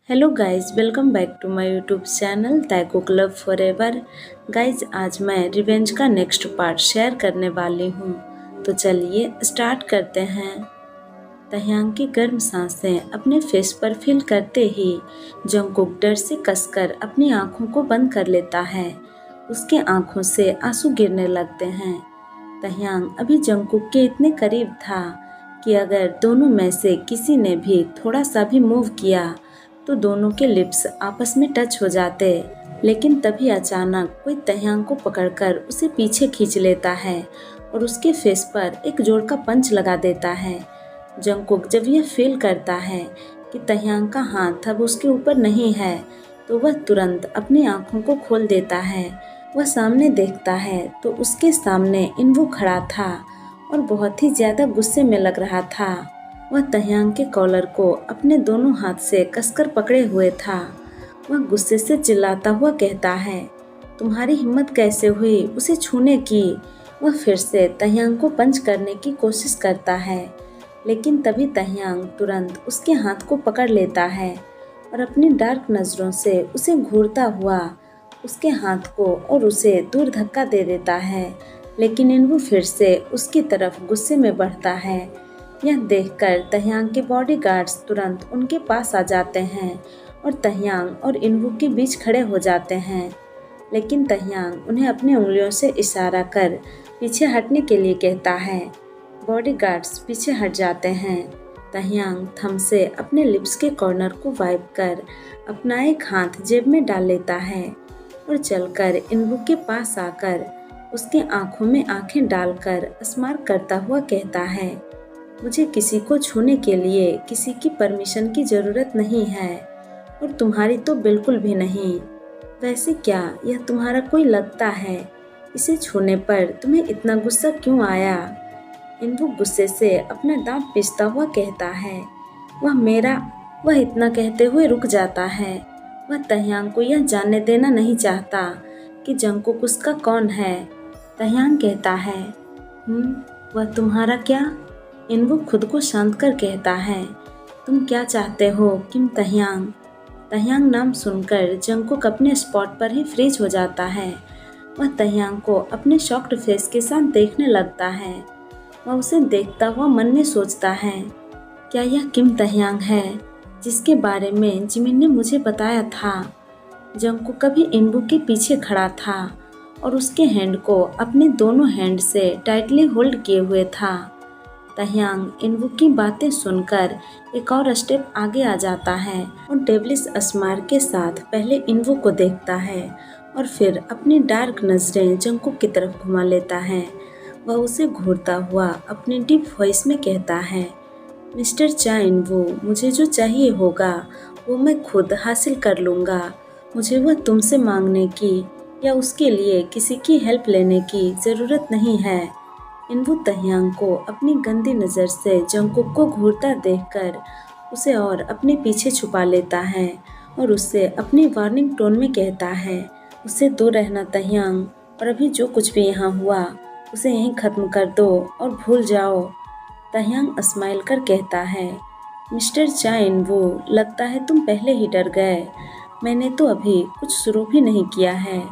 Hello guys, welcome back to my YouTube channel Taiko club forever. Guys, आज मैं revenge का next part share करने वाली हूँ। तो चलिए स्टार्ट करते हैं। तह्यांग की गर्म सांसें अपने फेस पर फील करते ही जंगकुक डर से कसकर अपनी आंखों को बंद कर लेता है। उसके आंखों से आंसू गिरने लगते हैं। तह्यांग अभी जंगकुक के इतने करीब था कि अगर दोनों में से किसी ने भी थोड़ा सा भी मूव किया तो दोनों के लिप्स आपस में टच हो जाते। लेकिन तभी अचानक कोई तह्यांग को पकड़कर उसे पीछे खींच लेता है और उसके फेस पर एक जोर का पंच लगा देता है। जंगकुक जब यह फील करता है कि तह्यांग का हाथ अब उसके ऊपर नहीं है तो वह तुरंत अपनी आंखों को खोल देता है। वह सामने देखता है तो उसके सामने इन्वू खड़ा था और बहुत ही ज्यादा गुस्से में लग रहा था। वह तह्यांग के कॉलर को अपने दोनों हाथ से कसकर पकड़े हुए था। वह गुस्से से चिल्लाता हुआ कहता है, तुम्हारी हिम्मत कैसे हुई उसे छूने की। वह फिर से तह्यांग को पंच करने की कोशिश करता है, लेकिन तभी तह्यांग तुरंत उसके हाथ को पकड़ लेता है और अपनी डार्क नज़रों से उसे घूरता हुआ उसके हाथ को और उसे दूर धक्का दे देता है। लेकिन इन्वू फिर से उसकी तरफ गुस्से में बढ़ता है। यह देखकर तह्यांग के बॉडीगार्ड्स तुरंत उनके पास आ जाते हैं और तह्यांग और इन्वू के बीच खड़े हो जाते हैं। लेकिन तह्यांग उन्हें अपनी उंगलियों से इशारा कर पीछे हटने के लिए कहता है। बॉडीगार्ड्स पीछे हट जाते हैं। तह्यांग थंब से अपने लिप्स के कॉर्नर को वाइप कर अपना एक हाथ जेब में डाल लेता है और चलकर इन्वू के पास आकर उसकी आंखों में आंखें डालकर स्मार करता हुआ कहता है, मुझे किसी को छूने के लिए किसी की परमिशन की ज़रूरत नहीं है और तुम्हारी तो बिल्कुल भी नहीं। वैसे क्या यह तुम्हारा कोई लगता है? इसे छूने पर तुम्हें इतना गुस्सा क्यों आया? इन्वू गुस्से से अपना दांत पीसता हुआ कहता है, वह इतना कहते हुए रुक जाता है। वह तह्यांग को यह जानने देना नहीं चाहता कि जंगकुक उसका कौन है। तह्यांग कहता है, वह तुम्हारा क्या? इन्वू खुद को शांत कर कहता है, तुम क्या चाहते हो किम तह्यांग? तह्यांग नाम सुनकर जंगकुक अपने स्पॉट पर ही फ्रीज हो जाता है। वह तह्यांग को अपने शॉक्ड फेस के साथ देखने लगता है। वह उसे देखता हुआ मन में सोचता है, क्या यह किम तह्यांग है जिसके बारे में जिमिन ने मुझे बताया था? जंगकुक कभी इन्वू के पीछे खड़ा था और उसके हैंड को अपने दोनों हैंड से टाइटली होल्ड किए हुए था। तह्यांग इन्वू की बातें सुनकर एक और स्टेप आगे आ जाता है और डेविलिश स्माइल के साथ पहले इन्वू को देखता है और फिर अपनी डार्क नजरें जंगकुक की तरफ घुमा लेता है। वह उसे घूरता हुआ अपनी डीप वॉइस में कहता है, मिस्टर चा इन्वू, मुझे जो चाहिए होगा वो मैं खुद हासिल कर लूँगा। मुझे वह तुमसे मांगने की या उसके लिए किसी की हेल्प लेने की ज़रूरत नहीं है। इन्वू तह्यांग को अपनी गंदी नज़र से जंगकुक को घूरता देखकर उसे और अपने पीछे छुपा लेता है और उससे अपनी वार्निंग टोन में कहता है, उसे दूर रहना तह्यांग, और अभी जो कुछ भी यहाँ हुआ उसे यहीं ख़त्म कर दो और भूल जाओ। तह्यांग स्माइल कर कहता है, मिस्टर चा इन्वू, लगता है तुम पहले ही डर गए। मैंने तो अभी कुछ शुरू भी नहीं किया है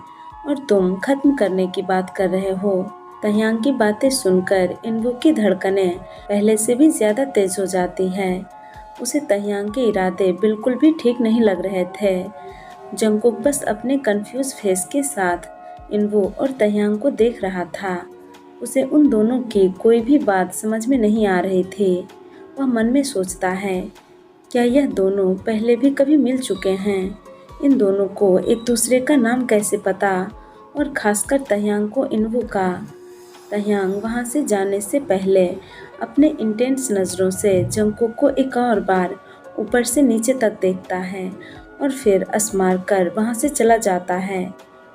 और तुम ख़त्म करने की बात कर रहे हो। तह्यांग की बातें सुनकर इन्वू की धड़कनें पहले से भी ज़्यादा तेज हो जाती है। उसे तह्यांग के इरादे बिल्कुल भी ठीक नहीं लग रहे थे। जंगकुक बस अपने कंफ्यूज फेस के साथ इन्वू और तह्यांग को देख रहा था। उसे उन दोनों की कोई भी बात समझ में नहीं आ रही थी। वह मन में सोचता है, क्या यह दोनों पहले भी कभी मिल चुके हैं? इन दोनों को एक दूसरे का नाम कैसे पता, और खासकर तह्यांग को इन्वू का? तह्यांग वहाँ से जाने से पहले अपने इंटेंस नज़रों से जंगकुक को एक और बार ऊपर से नीचे तक देखता है और फिर स्मार कर वहाँ से चला जाता है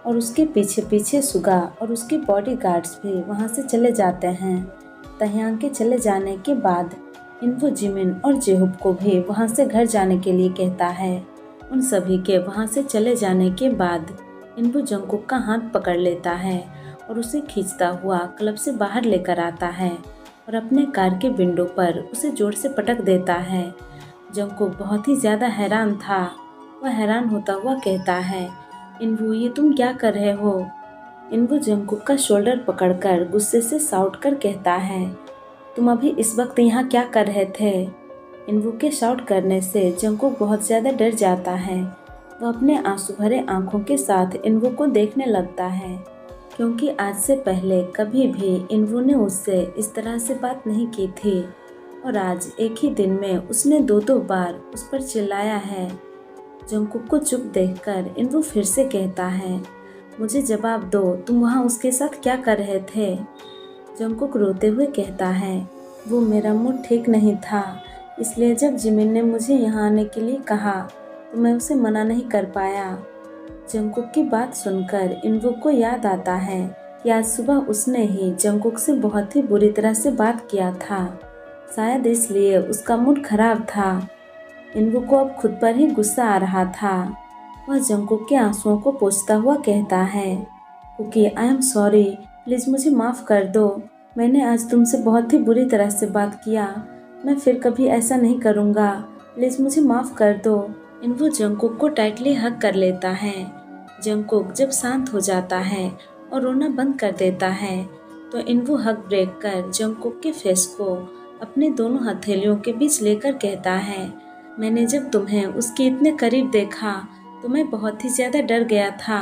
और उसके पीछे पीछे सुगा और उसके बॉडीगार्ड्स भी वहाँ से चले जाते हैं। तह्यांग के चले जाने के बाद इन्वू जिमिन और जेहुप को भी वहाँ से घर जाने के लिए कहता है। उन सभी के वहाँ से चले जाने के बाद इन्वू जंगकुक का हाथ पकड़ लेता है और उसे खींचता हुआ क्लब से बाहर लेकर आता है और अपने कार के विंडो पर उसे जोर से पटक देता है। जंगकुक बहुत ही ज़्यादा हैरान था वह हैरान होता हुआ कहता है, इनवू ये तुम क्या कर रहे हो? इनवू जंगकुक का शोल्डर पकड़कर गुस्से से शाउट कर कहता है, तुम अभी इस वक्त यहाँ क्या कर रहे थे? इनवू के शाउट करने से जंगकुक बहुत ज़्यादा डर जाता है। वह अपने आंसू भरे आंखों के साथ इनवू को देखने लगता है, क्योंकि आज से पहले कभी भी इनवू ने उससे इस तरह से बात नहीं की थी और आज एक ही दिन में उसने दो बार उस पर चिल्लाया है। जंगकुक को चुप देखकर इनवू फिर से कहता है, मुझे जवाब दो, तुम वहाँ उसके साथ क्या कर रहे थे? जंगकुक रोते हुए कहता है, वो मेरा मूड ठीक नहीं था, इसलिए जब जिमिन ने मुझे यहाँ आने के लिए कहा तो मैं उसे मना नहीं कर पाया। जंगकुक की बात सुनकर इनवू को याद आता है कि आज सुबह उसने ही जंगकुक से बहुत ही बुरी तरह से बात किया था, शायद इसलिए उसका मूड खराब था। इनवू को अब खुद पर ही गुस्सा आ रहा था। वह जंगकुक के आंसुओं को पोंछता हुआ कहता है, Cookie I am sorry, please मुझे माफ़ कर दो। मैंने आज तुमसे बहुत ही बुरी तरह से बात किया, मैं फिर कभी ऐसा नहीं करूँगा, प्लीज़ मुझे माफ़ कर दो। इनवू जंगकुक को टाइटली हग कर लेता है। जंगकुक जब शांत हो जाता है और रोना बंद कर देता है तो इनवू हग ब्रेक कर जंगकुक के फेस को अपने दोनों हथेलियों के बीच लेकर कहता है, मैंने जब तुम्हें उसके इतने करीब देखा तो मैं बहुत ही ज़्यादा डर गया था।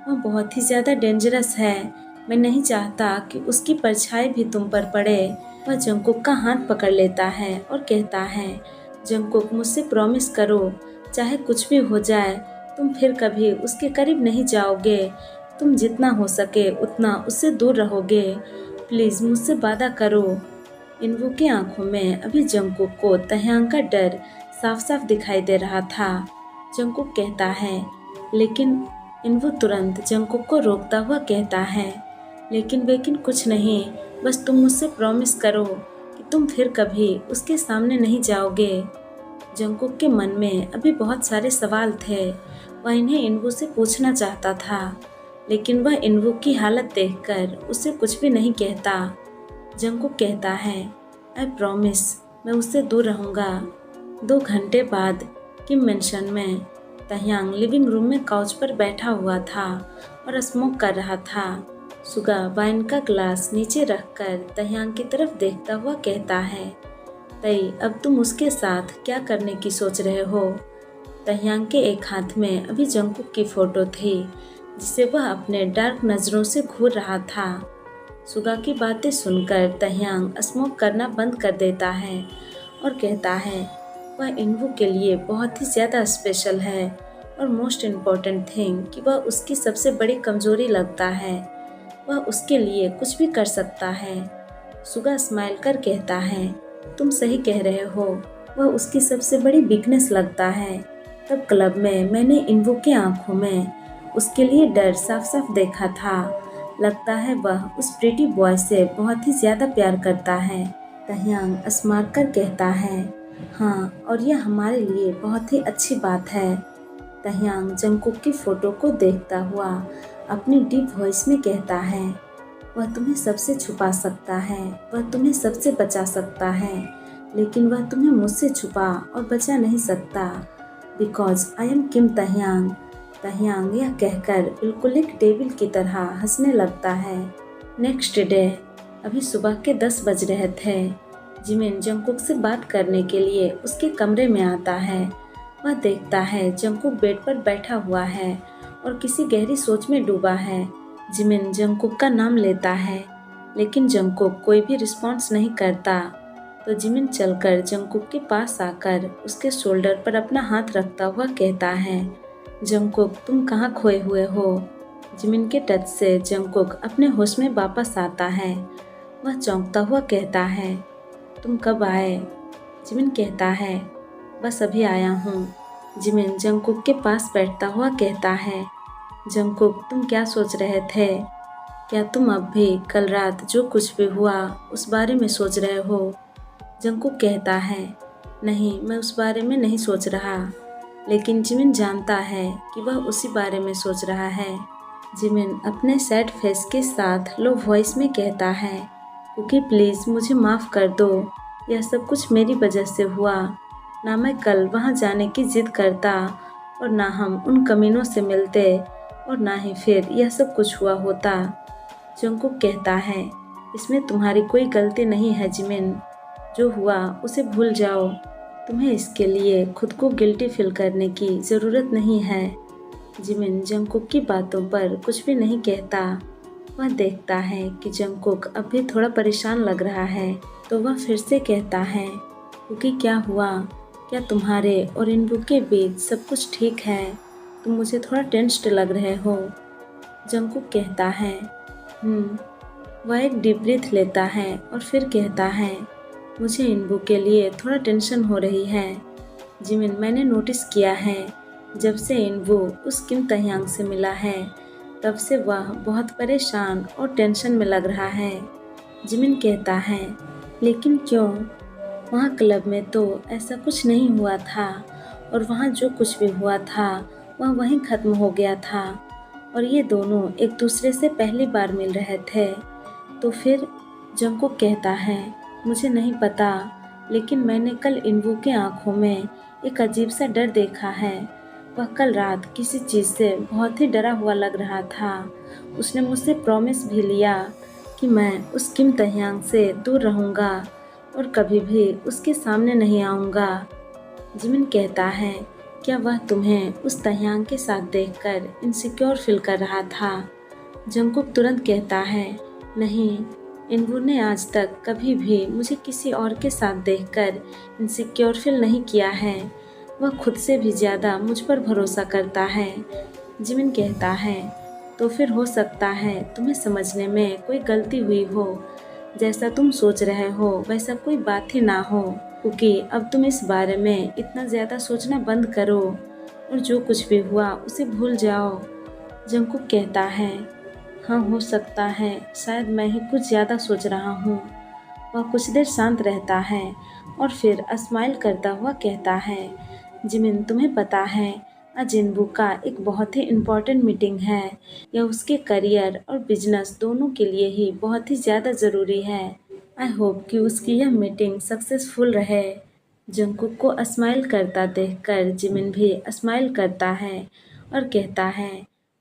वह बहुत ही ज़्यादा डेंजरस है, मैं नहीं चाहता कि उसकी परछाई भी तुम पर पड़े। वह जंगकुक का हाथ पकड़ लेता है और कहता है, जंगकुक मुझसे प्रॉमिस करो, चाहे कुछ भी हो जाए तुम फिर कभी उसके करीब नहीं जाओगे, तुम जितना हो सके उतना उससे दूर रहोगे, प्लीज़ मुझसे वादा करो। इनवू की आंखों में अभी जंगकुक को तह्यांग का डर साफ साफ दिखाई दे रहा था। जंगकुक कहता है, लेकिन इनवू तुरंत जंगकुक को रोकता हुआ कहता है, लेकिन कुछ नहीं, बस तुम मुझसे प्रॉमिस करो कि तुम फिर कभी उसके सामने नहीं जाओगे। जंगकुक के मन में अभी बहुत सारे सवाल थे, वह इन्हें इनवू से पूछना चाहता था, लेकिन वह इनवू की हालत देखकर उसे कुछ भी नहीं कहता। जंगकुक कहता है, आई प्रॉमिस, मैं उससे दूर रहूँगा। 2 घंटे बाद किम मेंशन में तह्यांग लिविंग रूम में काउच पर बैठा हुआ था और स्मोक कर रहा था। सुगा वाइन का ग्लास नीचे रखकर तह्यांग की तरफ देखता हुआ कहता है, तई अब तुम उसके साथ क्या करने की सोच रहे हो? तह्यांग के एक हाथ में अभी जंगकुक की फोटो थी, जिसे वह अपने डार्क नज़रों से घूर रहा था। सुगा की बातें सुनकर तह्यांग स्मोक करना बंद कर देता है और कहता है, वह इनवू के लिए बहुत ही ज़्यादा स्पेशल है और मोस्ट इम्पॉर्टेंट थिंग कि वह उसकी सबसे बड़ी कमज़ोरी लगता है, वह उसके लिए कुछ भी कर सकता है। सुगा स्माइल कर कहता है, तुम सही कह रहे हो, वह उसकी सबसे बड़ी वीकनेस लगता है। तब क्लब में मैंने इनवू के आंखों में उसके लिए डर साफ साफ देखा था, लगता है वह उस प्रीटी बॉय से बहुत ही ज़्यादा प्यार करता है। तह्यांग स्मार्ट कर कहता है, हाँ, और यह हमारे लिए बहुत ही अच्छी बात है। तह्यांग जंगकुक की फ़ोटो को देखता हुआ अपनी डीप वॉइस में कहता है, वह तुम्हें सबसे छुपा सकता है, वह तुम्हें सबसे बचा सकता है, लेकिन वह तुम्हें मुझसे छुपा और बचा नहीं सकता, बिकॉज आई एम किम तह्यांग। तह्यांग यह कहकर बिल्कुल एक डेविल की तरह हंसने लगता है। नेक्स्ट डे अभी सुबह के 10 बज रहे थे। जिमिन जंगकुक से बात करने के लिए उसके कमरे में आता है। वह देखता है जंगकुक बेड पर बैठा हुआ है और किसी गहरी सोच में डूबा है। जिमिन जंगकुक का नाम लेता है, लेकिन जंगकुक कोई भी रिस्पॉन्स नहीं करता। तो जिमिन चलकर जंगकुक के पास आकर उसके शोल्डर पर अपना हाथ रखता हुआ कहता है, जंगकुक तुम कहाँ खोए हुए हो? जिमिन के टच से जंगकुक अपने होश में वापस आता है। वह चौंकता हुआ कहता है, तुम कब आए? जिमिन कहता है, बस अभी आया हूँ। जिमिन जंगकुक के पास बैठता हुआ कहता है, जंगकुक तुम क्या सोच रहे थे? क्या तुम अब भी कल रात जो कुछ भी हुआ उस बारे में सोच रहे हो? जंगकुक कहता है, नहीं, मैं उस बारे में नहीं सोच रहा। लेकिन जिमिन जानता है कि वह उसी बारे में सोच रहा है। जिमिन अपने सैड फेस के साथ लो वॉइस में कहता है, कुकी प्लीज़ मुझे माफ़ कर दो, यह सब कुछ मेरी वजह से हुआ। ना मैं कल वहाँ जाने की जिद करता और ना हम उन कमीनों से मिलते और ना ही फिर यह सब कुछ हुआ होता। जंगकुक कहता है, इसमें तुम्हारी कोई गलती नहीं है जिमिन, जो हुआ उसे भूल जाओ। तुम्हें इसके लिए खुद को गिल्टी फील करने की ज़रूरत नहीं है। जिमिन जंगकुक की बातों पर कुछ भी नहीं कहता। वह देखता है कि जंगकुक अब भी थोड़ा परेशान लग रहा है, तो वह फिर से कहता है, कुकी क्या हुआ? क्या तुम्हारे और इनबू के बीच सब कुछ ठीक है? तुम मुझे थोड़ा टेंस्ड लग रहे हो। जंगकुक कहता है, वह एक डीप ब्रीथ लेता है और फिर कहता है, मुझे इनबू के लिए थोड़ा टेंशन हो रही है। जिमिन, मैंने नोटिस किया है, जब से इनबू उस किम तह्यांग से मिला है तब से वह बहुत परेशान और टेंशन में लग रहा है। जिमिन कहता है, लेकिन क्यों? वहाँ क्लब में तो ऐसा कुछ नहीं हुआ था और वहाँ जो कुछ भी हुआ था वह वहीं ख़त्म हो गया था और ये दोनों एक दूसरे से पहली बार मिल रहे थे। तो फिर जंगकुक कहता है, मुझे नहीं पता, लेकिन मैंने कल इनवू के आँखों में एक अजीब सा डर देखा है। वह कल रात किसी चीज़ से बहुत ही डरा हुआ लग रहा था। उसने मुझसे प्रॉमिस भी लिया कि मैं उस किम तह्यांग से दूर रहूँगा और कभी भी उसके सामने नहीं आऊँगा। जिमिन कहता है, क्या वह तुम्हें उस तह्यांग के साथ देखकर इनसिक्योर फील कर रहा था? जंगकुक तुरंत कहता है, नहीं, इनवू ने आज तक कभी भी मुझे किसी और के साथ देखकर इनसिक्योर फील नहीं किया है। वह खुद से भी ज़्यादा मुझ पर भरोसा करता है। जिमिन कहता है, तो फिर हो सकता है तुम्हें समझने में कोई गलती हुई हो। जैसा तुम सोच रहे हो वैसा कोई बात ही ना हो, क्योंकि अब तुम इस बारे में इतना ज़्यादा सोचना बंद करो और जो कुछ भी हुआ उसे भूल जाओ। जंगकुक कहता है, हाँ हो सकता है, शायद मैं ही कुछ ज़्यादा सोच रहा हूँ। वह कुछ देर शांत रहता है और फिर स्माइल करता हुआ कहता है, जिमिन तुम्हें पता है, आज इनबू का एक बहुत ही इम्पोर्टेंट मीटिंग है। यह उसके करियर और बिजनेस दोनों के लिए ही बहुत ही ज़्यादा ज़रूरी है। आई होप कि उसकी यह मीटिंग सक्सेसफुल रहे। जंगकुक को स्माइल करता देखकर जिमिन भी स्माइल करता है और कहता है,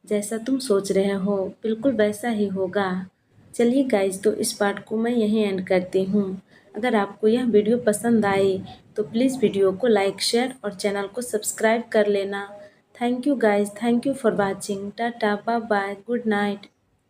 जैसा तुम सोच रहे हो बिल्कुल वैसा ही होगा। चलिए गाइज, तो इस पार्ट को मैं यहीं एंड करती हूँ। अगर आपको यह वीडियो पसंद आई तो प्लीज़ वीडियो को लाइक, शेयर और चैनल को सब्सक्राइब कर लेना। Thank you guys, thank you for watching. Tata, bye bye, good night.